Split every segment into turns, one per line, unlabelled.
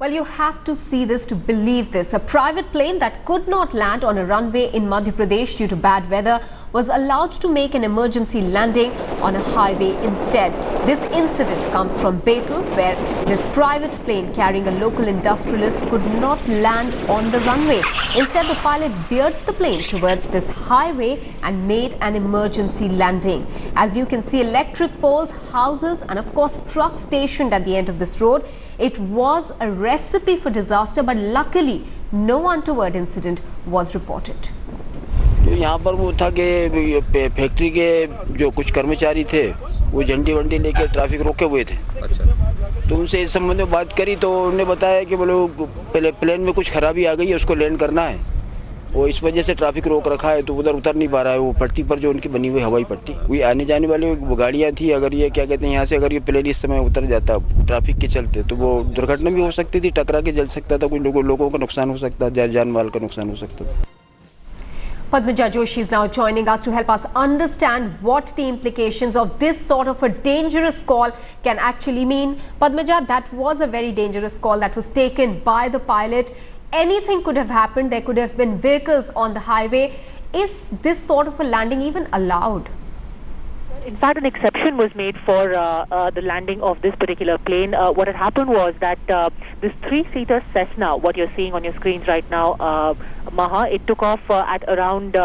Well, you have to see this to believe this. A private plane that could not land on a runway in Madhya Pradesh due to bad weather was allowed to make an emergency landing on a highway instead. This incident comes from Betul, where this private plane carrying a local industrialist could not land on the runway. Instead, the pilot veered the plane towards this highway and made an emergency landing. As you can see, electric poles, houses and of course trucks stationed at the end of this road. It was a recipe for disaster, but luckily no untoward incident was reported.
तो यहाँ पर वो था कि factory के जो कुछ कर्मचारी थे वो झंडी वंडी लेके ट्रैफिक रोके हुए थे। अच्छा। तो उनसे इस संबंध में बात करी तो उन्होंने बताया कि बोलो पहले प्लेन में कुछ खराबी आ गई है, उसको लैंड करना है और इस वजह से ट्रैफिक रोक रखा है, तो उधर उतर नहीं पा रहा है। वो पट्टी पर जो उनकी बनी हुई हवाई पट्टी, वो आने जाने वाली गाड़ियाँ थी, अगर ये क्या कहते हैं यहाँ से अगर ये प्लेन इस समय उतर जाता ट्रैफिक के चलते तो वो दुर्घटना भी हो सकती थी, टकरा के जल सकता था, कुछ लोगों का नुकसान हो सकता था, जान माल का नुकसान हो सकता था।
Padmaja Joshi is now joining us to help us understand what the implications of this sort of a dangerous call can actually mean. Padmaja, that was a very dangerous call that was taken by the pilot. Anything could have happened. There could have been vehicles on the highway. Is this sort of a landing even allowed?
In fact, an exception was made for the landing of this particular plane. What had happened was that this three-seater Cessna, what you're seeing on your screens right now, Maha, it took off at around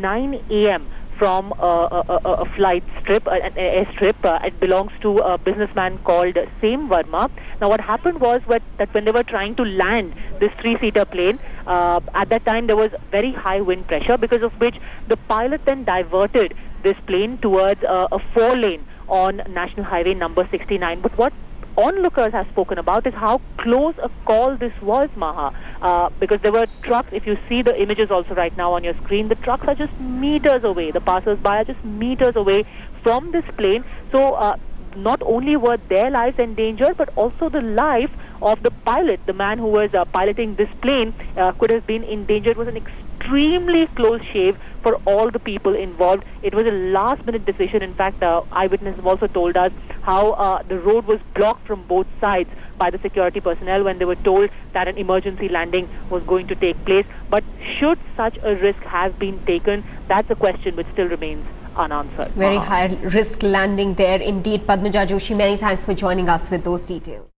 9 a.m. from a flight strip, an airstrip. It belongs to a businessman called Sem Verma. Now, what happened was that when they were trying to land this three-seater plane, at that time there was very high wind pressure, because of which the pilot then diverted this plane towards a four-lane on National Highway number 69. But what onlookers have spoken about is how close a call this was, Maha, because there were trucks. If you see the images also right now on your screen, the trucks are just meters away. The passers-by are just meters away from this plane. So not only were their lives endangered, but also the life of the pilot, the man who was piloting this plane, could have been endangered. It was an extremely close shave for all the people involved. It was a last-minute decision. In fact, eyewitnesses have also told us how the road was blocked from both sides by the security personnel when they were told that an emergency landing was going to take place. But should such a risk have been taken? That's a question which still remains unanswered.
Very high risk landing there indeed. Padmaja Joshi, many thanks for joining us with those details.